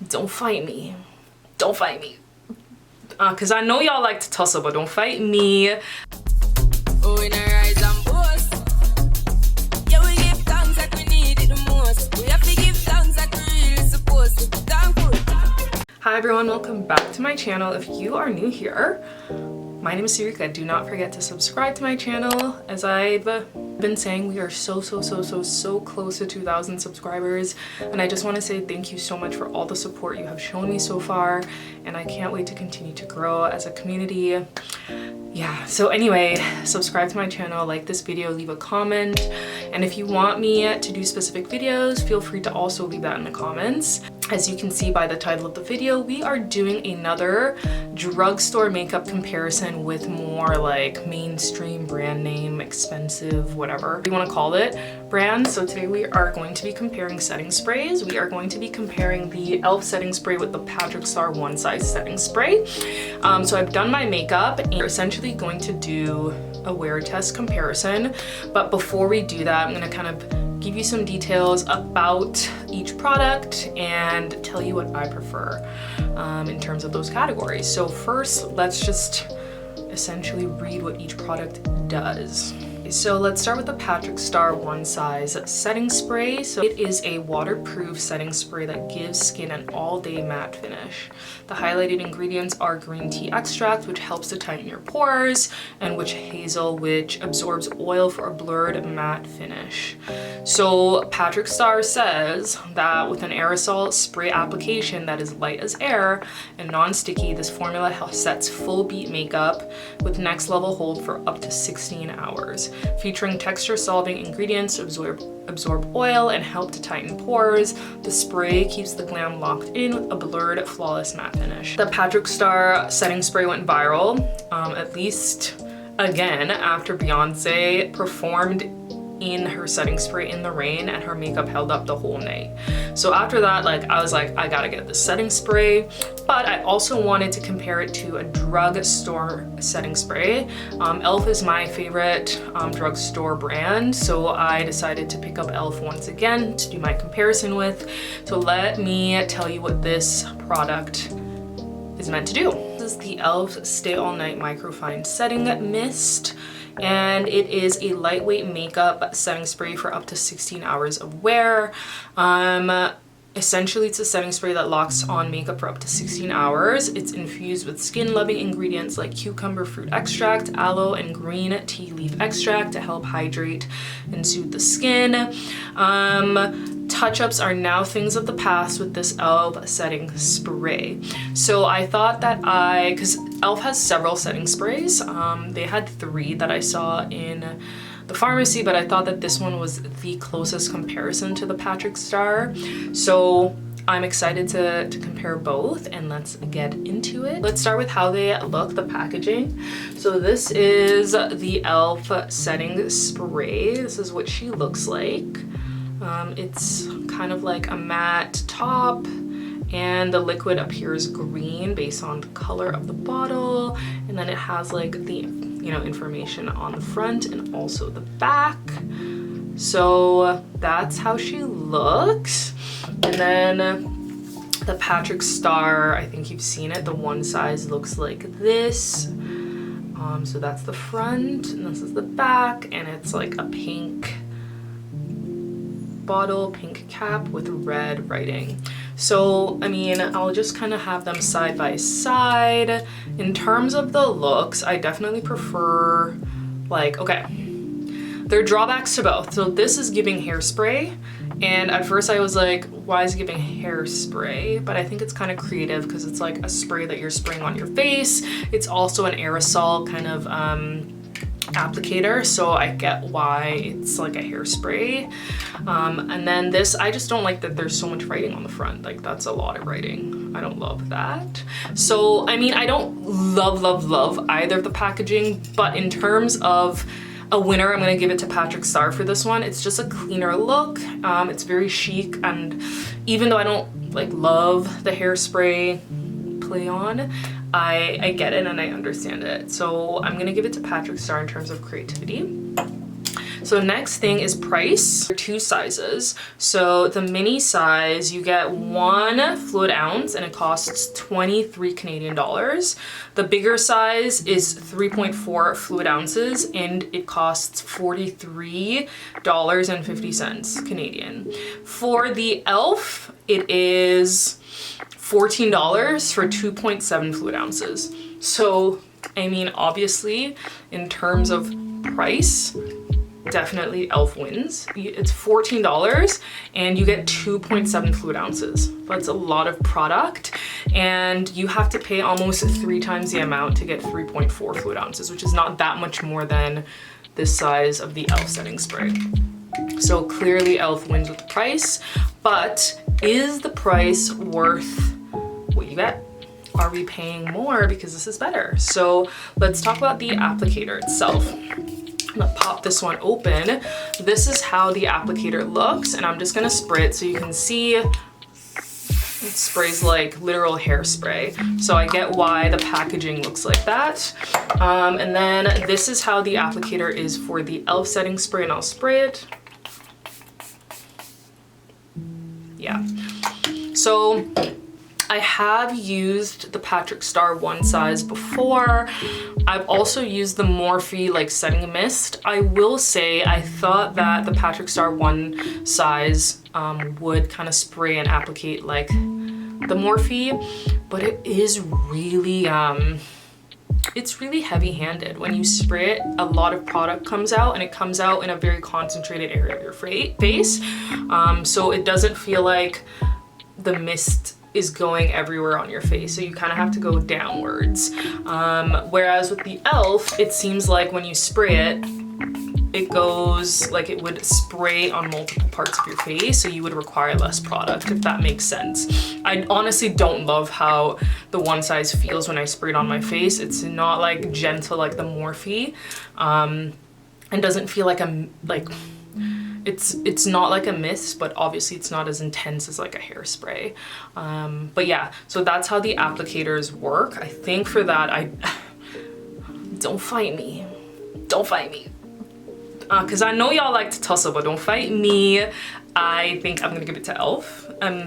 don't fight me. Don't fight me. Because I know y'all like to tussle, but don't fight me. Oh, in a rise and boast. Yeah, we give thanks that we need it the most. We have to give thanks that we really supposed to. Thankful. Hi everyone, welcome back to my channel. If you are new here, my name is Sirika. Do not forget to subscribe to my channel. As I've been saying, we are so close to 2,000 subscribers, and I just want to say thank you so much for all the support you have shown me so far, and I can't wait to continue to grow as a community. Yeah, so anyway, subscribe to my channel, like this video, leave a comment, and if you want me to do specific videos, feel free to also leave that in the comments. As you can see by the title of the video, we are doing another drugstore makeup comparison with more like mainstream brand name, expensive, whatever you want to call it, brands. So today we are going to be comparing setting sprays. We are going to be comparing the e.l.f. setting spray with the Patrick Starr One size setting spray. So I've done my makeup and we're essentially going to do a wear test comparison. But before we do that, I'm going to kind of give you some details about each product and tell you what I prefer in terms of those categories. So first, let's just essentially read what each product does. So let's start with the Patrick Starr One size setting spray. So it is a waterproof setting spray that gives skin an all-day matte finish. The highlighted ingredients are green tea extract, which helps to tighten your pores, and witch hazel, which absorbs oil for a blurred matte finish. So Patrick Starr says that with an aerosol spray application that is light as air and non-sticky, this formula sets full beat makeup with next level hold for up to 16 hours. Featuring texture-solving ingredients to absorb oil and help to tighten pores, the spray keeps the glam locked in with a blurred, flawless matte finish. The Patrick Starr setting spray went viral, at least again after Beyonce performed in her setting spray in the rain and her makeup held up the whole night. So after that, I was like, I gotta get this setting spray, but I also wanted to compare it to a drugstore setting spray. e.l.f. is my favorite drugstore brand, so I decided to pick up e.l.f. once again to do my comparison with. So let me tell you what this product is meant to do. This is the e.l.f. Stay All Night Microfine Setting Mist, and it is a lightweight makeup setting spray for up to 16 hours of wear. Essentially, it's a setting spray that locks on makeup for up to 16 hours. It's infused with skin-loving ingredients like cucumber fruit extract, aloe, and green tea leaf extract to help hydrate and soothe the skin. Touch-ups are now things of the past with this e.l.f. setting spray. So I thought that because e.l.f. has several setting sprays. They had 3 that I saw in the pharmacy, but I thought that this one was the closest comparison to the Patrick Starr. So I'm excited to compare both, and let's get into it. Let's start with how they look, the packaging. So this is the e.l.f. setting spray. This is what she looks like. It's kind of like a matte top, and the liquid appears green based on the color of the bottle, and then it has like the information on the front and also the back. So that's how she looks. And then the Patrick Starr, I think you've seen it, the one size looks like this. So that's the front and this is the back, and it's like a pink bottle, pink cap with red writing. So I mean, I'll just kind of have them side by side. In terms of the looks, I definitely prefer, okay, there are drawbacks to both. So this is giving hairspray, and at first I was like, why is it giving hairspray? But I think it's kind of creative because it's like a spray that you're spraying on your face. It's also an aerosol kind of applicator, so I get why it's like a hairspray. And then this, I just don't like that there's so much writing on the front. Like, that's a lot of writing. I don't love that. So I mean, I don't love either of the packaging, but in terms of a winner, I'm gonna give it to Patrick Starr for this one. It's just a cleaner look. It's very chic, and even though I don't love the hairspray play on, I get it and I understand it. So I'm gonna give it to Patrick Starr in terms of creativity. So next thing is price. 2 sizes. So the mini size, you get 1 fluid ounce and it costs 23 Canadian dollars. The bigger size is 3.4 fluid ounces and it costs $43.50 Canadian. For the e.l.f., it is $14 for 2.7 fluid ounces. So, I mean, obviously, in terms of price, definitely e.l.f. wins. It's $14 and you get 2.7 fluid ounces. That's a lot of product and you have to pay almost 3 times the amount to get 3.4 fluid ounces, which is not that much more than the size of the e.l.f. setting spray. So clearly e.l.f. wins with the price, but is the price worth what you get? Are we paying more because this is better? So let's talk about the applicator itself. I'm gonna pop this one open. This is how the applicator looks, and I'm just gonna spray it so you can see it sprays like literal hairspray. So I get why the packaging looks like that. And then this is how the applicator is for the e.l.f. setting spray, and I'll spray it. Yeah. So I have used the Patrick Starr One size before. I've also used the Morphe like setting mist. I will say I thought that the Patrick Starr One size would kind of spray and applicate like the Morphe, but it is really it's really heavy-handed. When you spray it, a lot of product comes out and it comes out in a very concentrated area of your face. So it doesn't feel like the mist is going everywhere on your face, so you kind of have to go downwards. Whereas with the e.l.f., it seems like when you spray it, it goes like it would spray on multiple parts of your face, so you would require less product, if that makes sense. I honestly don't love how the one size feels when I spray it on my face. It's not like gentle like the Morphe, and doesn't feel like it's not like a mist, but obviously it's not as intense as like a hairspray. But yeah, so that's how the applicators work. I think for that, don't fight me. Don't fight me. Because I know y'all like to tussle, but don't fight me. I think I'm gonna give it to e.l.f.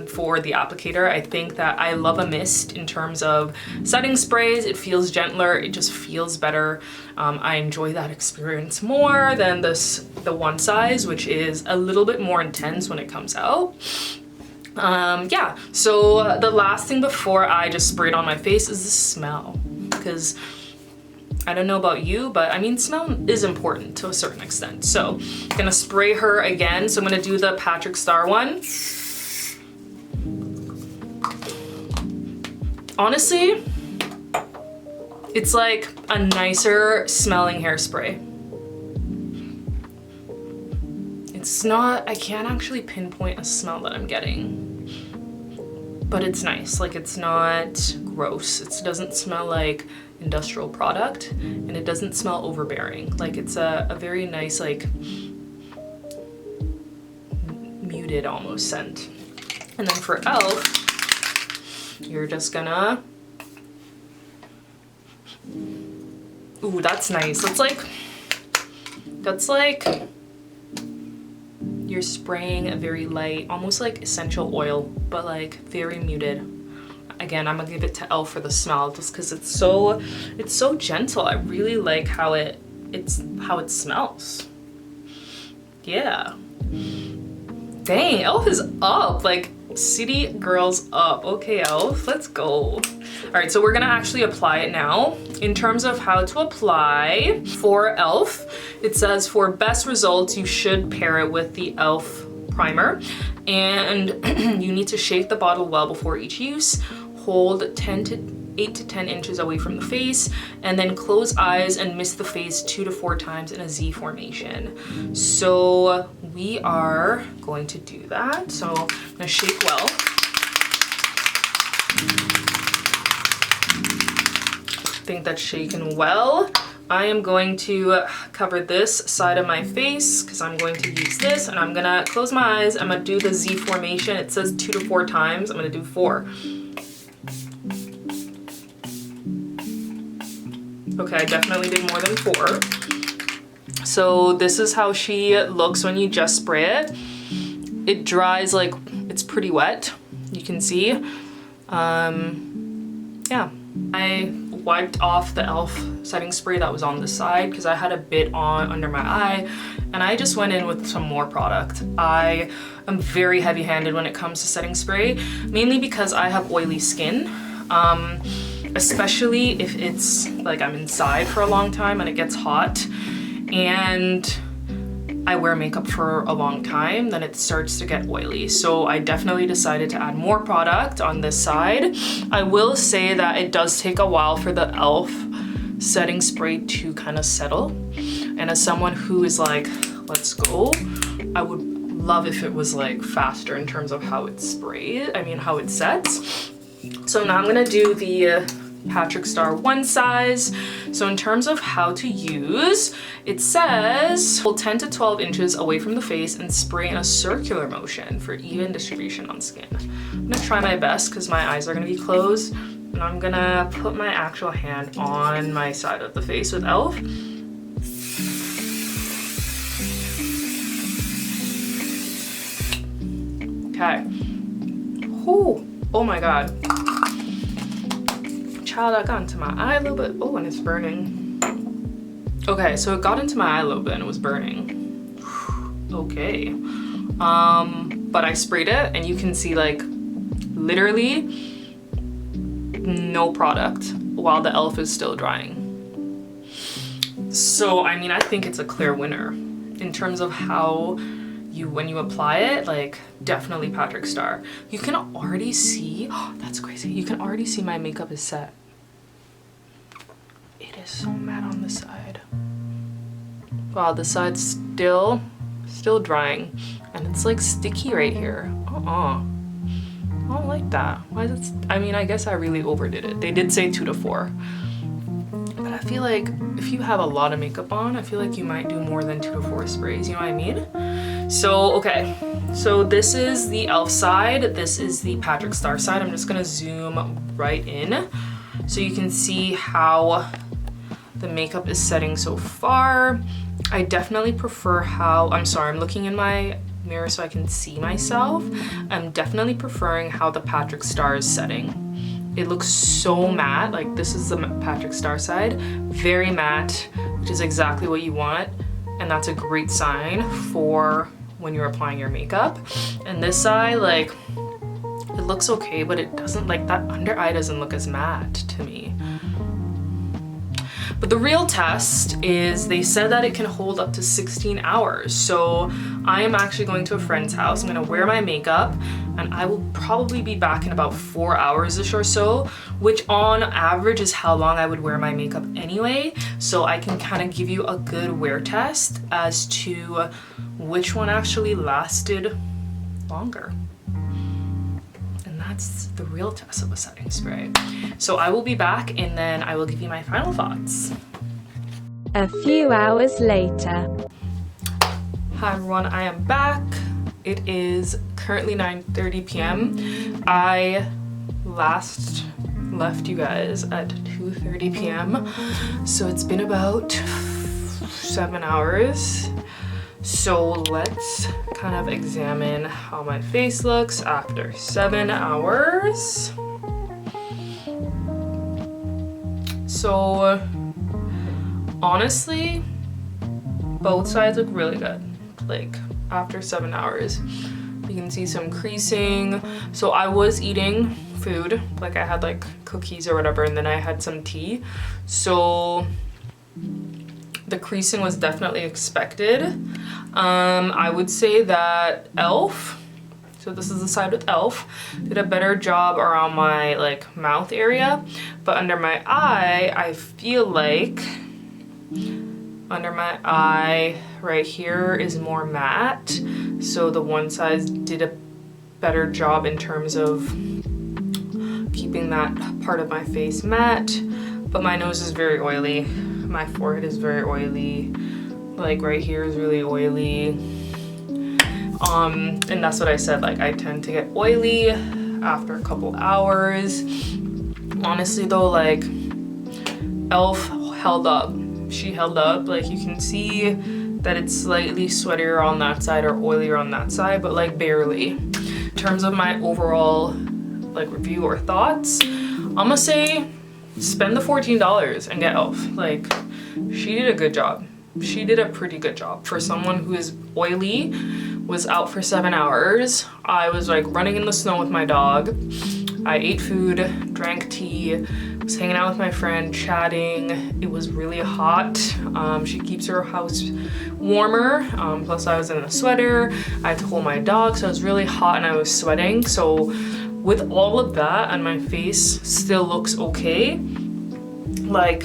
For the applicator. I think that I love a mist in terms of setting sprays. It feels gentler, it just feels better. I enjoy that experience more than the one size, which is a little bit more intense when it comes out. Yeah, so the last thing before I just spray it on my face is the smell, because I don't know about you, but I mean, smell is important to a certain extent. So I'm gonna spray her again. So I'm gonna do the Patrick Starr one. Honestly, it's like a nicer smelling hairspray. It's not, I can't actually pinpoint a smell that I'm getting, but it's nice. Like, it's not gross. It doesn't smell like industrial product, and it doesn't smell overbearing. Like, it's a very nice, like, muted almost scent. And then for e.l.f., you're just gonna, ooh, that's nice. That's like you're spraying a very light, almost like essential oil, but like very muted. Again, I'm gonna give it to e.l.f. for the smell, just because it's so gentle. I really like how it smells. Yeah. Dang, e.l.f. is up. Like, city girls up. Okay, e.l.f., let's go. All right, so we're gonna actually apply it now. In terms of how to apply for e.l.f., it says for best results, you should pair it with the e.l.f. primer, and you need to shake the bottle well before each use. Hold 8 to 10 inches away from the face, and then close eyes and mist the face 2 to 4 times in a Z formation. So we are going to do that. So I'm gonna shake well. I think that's shaken well. I am going to cover this side of my face because I'm going to use this, and I'm gonna close my eyes. I'm gonna do the Z formation. It says 2 to 4 times. I'm gonna do 4. Okay, I definitely did more than 4. So this is how she looks when you just spray it. It dries like it's pretty wet, you can see. Yeah, I wiped off the e.l.f. setting spray that was on the side because I had a bit on under my eye, and I just went in with some more product. I am very heavy-handed when it comes to setting spray, mainly because I have oily skin, especially if it's like I'm inside for a long time and it gets hot and I wear makeup for a long time, then it starts to get oily. So I definitely decided to add more product on this side. I will say that it does take a while for the e.l.f. setting spray to kind of settle. And as someone who is like, let's go, I would love if it was like faster in terms of how it's sprayed, how it sets. So now I'm gonna do the Patrick Starr One size. So in terms of how to use, it says hold 10 to 12 inches away from the face and spray in a circular motion for even distribution on skin. I'm gonna try my best because my eyes are gonna be closed, and I'm gonna put my actual hand on my side of the face with e.l.f. Okay. Oh my god. Child, that got into my eye a little bit. Oh, and it's burning. Okay, so it got into my eye a little bit and it was burning. Okay. But I sprayed it and you can see like literally no product while the e.l.f. is still drying. So, I think it's a clear winner in terms of how when you apply it, like definitely Patrick Starr. You can already see, oh, that's crazy. You can already see my makeup is set. It is so matte on the side. Wow, the side's still drying, and it's like sticky right here. I don't like that. Why is it? I guess I really overdid it. They did say 2 to 4. But I feel like if you have a lot of makeup on, I feel like you might do more than 2 to 4 sprays, you know what I mean? So, okay, so this is the e.l.f. side, this is the Patrick Starr side. I'm just gonna zoom right in so you can see how the makeup is setting so far. I definitely prefer how, I'm looking in my mirror so I can see myself. I'm definitely preferring how the Patrick Starr is setting. It looks so matte, like this is the Patrick Starr side, very matte, which is exactly what you want. And that's a great sign for when you're applying your makeup. And this side, like, it looks okay, but it doesn't, like that under eye doesn't look as matte to me. But the real test is they said that it can hold up to 16 hours. So I am actually going to a friend's house. I'm gonna wear my makeup and I will probably be back in about 4 hours-ish or so, which on average is how long I would wear my makeup anyway. So I can kind of give you a good wear test as to which one actually lasted longer. And that's the real test of a setting spray. So I will be back and then I will give you my final thoughts. A few hours later. Hi everyone, I am back. It is currently 9:30 p.m. I last left you guys at 2:30 p.m. So it's been about 7 hours. So let's kind of examine how my face looks after 7 hours. So honestly, both sides look really good. Like after 7 hours, you can see some creasing. So I was eating food, like I had like cookies or whatever, and then I had some tea. So the creasing was definitely expected. I would say that e.l.f., so this is the side with e.l.f., did a better job around my like mouth area, but under my eye, I feel like under my eye right here is more matte. So the one side did a better job in terms of keeping that part of my face matte, but my nose is very oily. My forehead is very oily. Like right here is really oily. And that's what I said, like I tend to get oily after a couple hours. Honestly though, like e.l.f. held up she held up. Like you can see that it's slightly sweatier on that side or oilier on that side, but like barely. In terms of my overall like review or thoughts, I'm gonna say spend the $14 and get e.l.f. Like she did a good job. She did a pretty good job for someone who is oily, was out for 7 hours. I was like running in the snow with my dog. I ate food, drank tea, was hanging out with my friend, chatting. It was really hot. She keeps her house warmer. Plus I was in a sweater. I had to hold my dog, so it was really hot and I was sweating. So with all of that, and my face still looks okay, like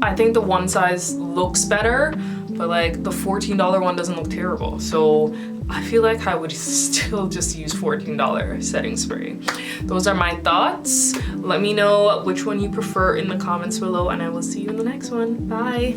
I think the one size looks better, but like the $14 one doesn't look terrible. So I feel like I would still just use $14 setting spray. Those are my thoughts. Let me know which one you prefer in the comments below, and I will see you in the next one. Bye.